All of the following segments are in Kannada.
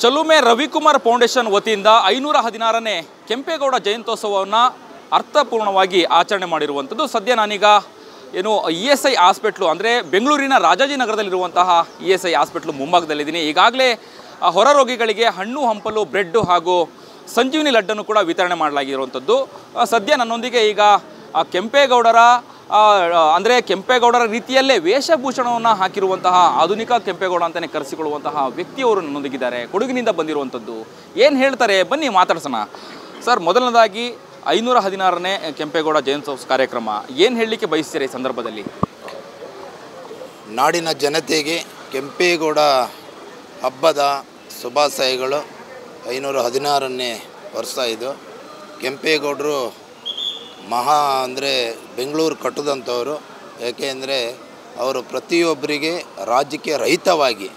ಚಲುಮೆ ರವಿಕುಮಾರ್ ಫೌಂಡೇಶನ್ ವತಿಯಿಂದ 516ನೇ ಕೆಂಪೇಗೌಡ ಜಯಂತ್ಯೋತ್ಸವವನ್ನು ಅರ್ಥಪೂರ್ಣವಾಗಿ ಆಚರಣೆ ಮಾಡಿರುವಂಥದ್ದು. ಸದ್ಯ ನಾನೀಗ ಏನು ESI ಹಾಸ್ಪಿಟ್ಲು ಅಂದರೆ ಬೆಂಗಳೂರಿನ ರಾಜಾಜಿನಗರದಲ್ಲಿರುವಂತಹ ESI ಹಾಸ್ಪಿಟ್ಲು ಮುಂಭಾಗದಲ್ಲಿದ್ದೀನಿ. ಈಗಾಗಲೇ ಹೊರ ರೋಗಿಗಳಿಗೆ ಹಣ್ಣು ಹಂಪಲು ಬ್ರೆಡ್ ಹಾಗೂ ಸಂಜೀವಿನಿ ಲಡ್ಡನ್ನು ಕೂಡ ವಿತರಣೆ ಮಾಡಲಾಗಿರುವಂಥದ್ದು. ಸದ್ಯ ನನ್ನೊಂದಿಗೆ ಈಗ ಕೆಂಪೇಗೌಡರ ಅಂದರೆ ಕೆಂಪೇಗೌಡರ ರೀತಿಯಲ್ಲೇ ವೇಷಭೂಷಣವನ್ನು ಹಾಕಿರುವಂತಹ ಆಧುನಿಕ ಕೆಂಪೇಗೌಡ ಅಂತಲೇ ಕರೆಸಿಕೊಳ್ಳುವಂತಹ ವ್ಯಕ್ತಿಯವರು ನನ್ನೊಂದಿಗಿದ್ದಾರೆ. ಕೊಡಗಿನಿಂದ ಬಂದಿರುವಂಥದ್ದು. ಏನು ಹೇಳ್ತಾರೆ ಬನ್ನಿ ಮಾತಾಡ್ಸೋಣ. ಸರ್, ಮೊದಲನೇದಾಗಿ 516ನೇ ಕೆಂಪೇಗೌಡ ಜಯಂತ್ಯೋತ್ಸವ ಕಾರ್ಯಕ್ರಮ ಏನು ಹೇಳಲಿಕ್ಕೆ ಬಯಸ್ತೀರಿ ಈ ಸಂದರ್ಭದಲ್ಲಿ? ನಾಡಿನ ಜನತೆಗೆ ಕೆಂಪೇಗೌಡ ಹಬ್ಬದ ಶುಭಾಶಯಗಳು. 516ನೇ ವರ್ಷ ಇದು. ಕೆಂಪೇಗೌಡರು ಅಂದರೆ ಬೆಂಗಳೂರು ಕಟ್ಟದಂಥವರು. ಏಕೆಂದರೆ ಅವರು ಪ್ರತಿಯೊಬ್ಬರಿಗೆ ರಾಜಕೀಯ ರಹಿತವಾಗಿ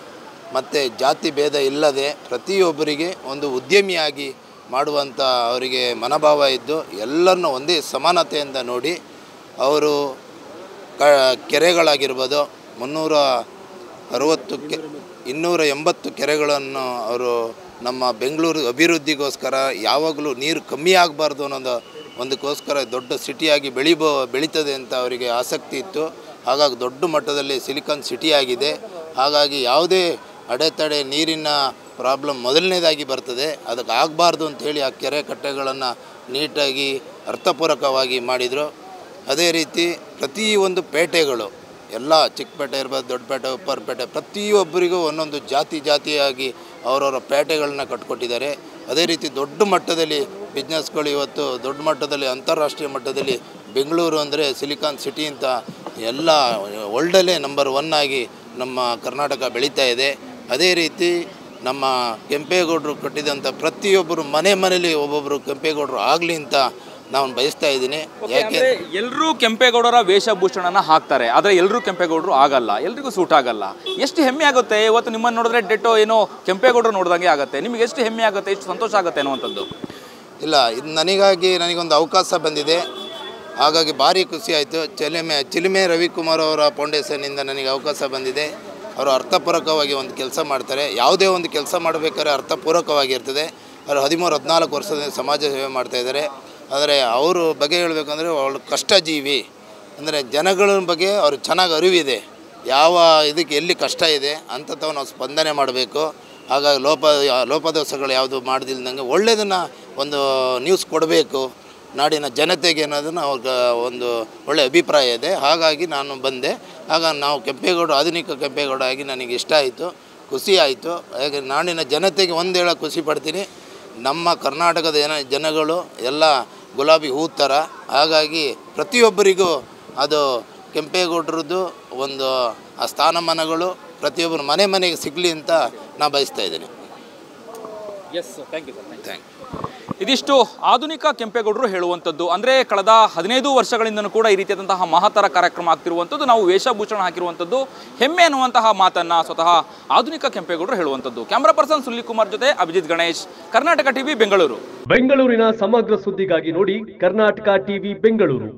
ಮತ್ತು ಜಾತಿ ಭೇದ ಇಲ್ಲದೆ ಪ್ರತಿಯೊಬ್ಬರಿಗೆ ಒಂದು ಉದ್ಯಮಿಯಾಗಿ ಮಾಡುವಂಥ ಅವರಿಗೆ ಮನೋಭಾವ ಇದ್ದು ಎಲ್ಲರನ್ನೂ ಒಂದೇ ಸಮಾನತೆಯಿಂದ ನೋಡಿ ಅವರು ಕೆರೆಗಳಾಗಿರ್ಬೋದು 280 ಕೆರೆಗಳನ್ನು ಅವರು ನಮ್ಮ ಬೆಂಗಳೂರು ಅಭಿವೃದ್ಧಿಗೋಸ್ಕರ ಯಾವಾಗಲೂ ನೀರು ಕಮ್ಮಿ ಆಗಬಾರ್ದು ಅನ್ನೋದು ಒಂದಕ್ಕೋಸ್ಕರ ದೊಡ್ಡ ಸಿಟಿಯಾಗಿ ಬೆಳೀತದೆ ಅಂತ ಅವರಿಗೆ ಆಸಕ್ತಿ ಇತ್ತು. ಹಾಗಾಗಿ ದೊಡ್ಡ ಮಟ್ಟದಲ್ಲಿ ಸಿಲಿಕಾನ್ ಸಿಟಿಯಾಗಿದೆ. ಹಾಗಾಗಿ ಯಾವುದೇ ಅಡೆತಡೆ ನೀರಿನ ಪ್ರಾಬ್ಲಮ್ ಮೊದಲನೇದಾಗಿ ಬರ್ತದೆ. ಅದಕ್ಕೆ ಆಗಬಾರ್ದು ಅಂಥೇಳಿ ಆ ಕೆರೆ ಕಟ್ಟೆಗಳನ್ನು ನೀಟಾಗಿ ಅರ್ಥಪೂರ್ವಕವಾಗಿ ಮಾಡಿದರು. ಅದೇ ರೀತಿ ಪ್ರತಿಯೊಂದು ಪೇಟೆಗಳು ಎಲ್ಲ ಚಿಕ್ಕಪೇಟೆ ಇರ್ಬೋದು, ದೊಡ್ಡಪೇಟೆ, ಉಪ್ಪರಪೇಟೆ, ಪ್ರತಿಯೊಬ್ಬರಿಗೂ ಒಂದೊಂದು ಜಾತಿಯಾಗಿ ಅವರವರ ಪೇಟೆಗಳನ್ನ ಕಟ್ಕೊಟ್ಟಿದ್ದಾರೆ. ಅದೇ ರೀತಿ ದೊಡ್ಡ ಮಟ್ಟದಲ್ಲಿ ಬಿಸ್ನೆಸ್ಗಳು ಇವತ್ತು ದೊಡ್ಡ ಮಟ್ಟದಲ್ಲಿ ಅಂತಾರಾಷ್ಟ್ರೀಯ ಮಟ್ಟದಲ್ಲಿ ಬೆಂಗಳೂರು ಅಂದರೆ ಸಿಲಿಕಾನ್ ಸಿಟಿ ಅಂತ ಎಲ್ಲ ವರ್ಲ್ಡಲ್ಲೇ ನಂಬರ್ 1 ಆಗಿ ನಮ್ಮ ಕರ್ನಾಟಕ ಬೆಳೀತಾ ಇದೆ. ಅದೇ ರೀತಿ ನಮ್ಮ ಕೆಂಪೇಗೌಡರು ಕಟ್ಟಿದಂಥ ಪ್ರತಿಯೊಬ್ಬರು ಮನೆಯಲ್ಲಿ ಒಬ್ಬೊಬ್ಬರು ಕೆಂಪೇಗೌಡರು ಆಗಲಿ ಅಂತ ನಾನು ಬಯಸ್ತಾ ಇದ್ದೀನಿ. ಯಾಕೆ ಎಲ್ಲರೂ ಕೆಂಪೇಗೌಡರ ವೇಷಭೂಷಣನ ಹಾಕ್ತಾರೆ, ಆದರೆ ಎಲ್ಲರೂ ಕೆಂಪೇಗೌಡರು ಆಗಲ್ಲ, ಎಲ್ರಿಗೂ ಸೂಟ್ ಆಗಲ್ಲ. ಎಷ್ಟು ಹೆಮ್ಮೆ ಆಗುತ್ತೆ ಇವತ್ತು ನಿಮ್ಮನ್ನು ನೋಡಿದ್ರೆ ಡೆಟ್ಟೋ ಏನೋ ಕೆಂಪೇಗೌಡರು ನೋಡಿದಂಗೆ ಆಗುತ್ತೆ. ನಿಮಗೆ ಎಷ್ಟು ಹೆಮ್ಮೆ ಆಗುತ್ತೆ, ಎಷ್ಟು ಸಂತೋಷ ಆಗುತ್ತೆ ಅನ್ನುವಂಥದ್ದು? ಇಲ್ಲ, ಇದು ನನಗೊಂದು ಅವಕಾಶ ಬಂದಿದೆ. ಹಾಗಾಗಿ ಭಾರಿ ಖುಷಿ ಆಯಿತು. ಚಿಲುಮೆ ರವಿಕುಮಾರ್ ಅವರ ಫೌಂಡೇಶನ್ನಿಂದ ನನಗೆ ಅವಕಾಶ ಬಂದಿದೆ. ಅವರು ಅರ್ಥಪೂರ್ವಕವಾಗಿ ಒಂದು ಕೆಲಸ ಮಾಡ್ತಾರೆ. ಯಾವುದೇ ಒಂದು ಕೆಲಸ ಮಾಡಬೇಕಾದ್ರೆ ಅರ್ಥಪೂರ್ವಕವಾಗಿರ್ತದೆ. ಅವರು 13-14 ವರ್ಷದಿಂದ ಸಮಾಜ ಸೇವೆ ಮಾಡ್ತಾಯಿದ್ದಾರೆ. ಆದರೆ ಅವರು ಬಗ್ಗೆ ಹೇಳಬೇಕಂದ್ರೆ ಅವಳು ಕಷ್ಟಜೀವಿ. ಅಂದರೆ ಜನಗಳ ಬಗ್ಗೆ ಅವ್ರಿಗೆ ಚೆನ್ನಾಗಿ ಅರಿವಿದೆ. ಯಾವ ಇದಕ್ಕೆ ಎಲ್ಲಿ ಕಷ್ಟ ಇದೆ ಅಂಥವು ನಾವು ಸ್ಪಂದನೆ ಮಾಡಬೇಕು. ಹಾಗಾಗಿ ಲೋಪದೋಷಗಳು ಯಾವುದು ಮಾಡ್ದಿಲ್ದಂಗೆ ಒಳ್ಳೆಯದನ್ನು ಒಂದು ನ್ಯೂಸ್ ಕೊಡಬೇಕು ನಾಡಿನ ಜನತೆಗೆ ಅನ್ನೋದನ್ನು ಅವ್ರಿಗೆ ಒಂದು ಒಳ್ಳೆಯ ಅಭಿಪ್ರಾಯ ಇದೆ. ಹಾಗಾಗಿ ನಾನು ಬಂದೆ. ಹಾಗಾಗಿ ನಾವು ಕೆಂಪೇಗೌಡ ಆಧುನಿಕ ಕೆಂಪೇಗೌಡ ಆಗಿ ನನಗೆ ಇಷ್ಟ ಆಯಿತು, ಖುಷಿ ಆಯಿತು. ಹಾಗೆ ನಾಡಿನ ಜನತೆಗೆ ಒಂದು ಹೇಳೋಕ್ಕೆ ಖುಷಿ ಪಡ್ತೀನಿ, ನಮ್ಮ ಕರ್ನಾಟಕದ ಜನಗಳು ಎಲ್ಲ ಗುಲಾಬಿ ಹೂ ಥರ. ಹಾಗಾಗಿ ಪ್ರತಿಯೊಬ್ಬರಿಗೂ ಅದು ಕೆಂಪೇಗೌಡರದ್ದು ಒಂದು ಆ ಸ್ಥಾನಮಾನಗಳು ಪ್ರತಿಯೊಬ್ಬರು ಮನೆಗೆ ಸಿಗಲಿ ಅಂತ ನಾನು ಬಯಸ್ತಾ ಇದ್ದೀನಿ. Thank you. ಇದಿಷ್ಟು ಆಧುನಿಕ ಕೆಂಪೇಗೌಡರು ಹೇಳುವಂಥದ್ದು. ಅಂದರೆ ಕಳೆದ 15 ವರ್ಷಗಳಿಂದನೂ ಕೂಡ ಈ ರೀತಿಯಾದಂತಹ ಮಹತ್ತರ ಕಾರ್ಯಕ್ರಮ ಆಗ್ತಿರುವಂಥದ್ದು, ನಾವು ವೇಷಭೂಷಣ ಹಾಕಿರುವಂಥದ್ದು ಹೆಮ್ಮೆ ಅನ್ನುವಂತಹ ಮಾತನ್ನು ಸ್ವತಃ ಆಧುನಿಕ ಕೆಂಪೇಗೌಡರು ಹೇಳುವಂಥದ್ದು. ಕ್ಯಾಮ್ರಾ ಪರ್ಸನ್ ಸುನಿಲ್ ಕುಮಾರ್ ಜೊತೆ ಅಭಿಜಿತ್ ಗಣೇಶ್, ಕರ್ನಾಟಕ ಟಿವಿ, ಬೆಂಗಳೂರು. ಬೆಂಗಳೂರಿನ ಸಮಗ್ರ ಸುದ್ದಿಗಾಗಿ ನೋಡಿ ಕರ್ನಾಟಕ ಟಿವಿ ಬೆಂಗಳೂರು.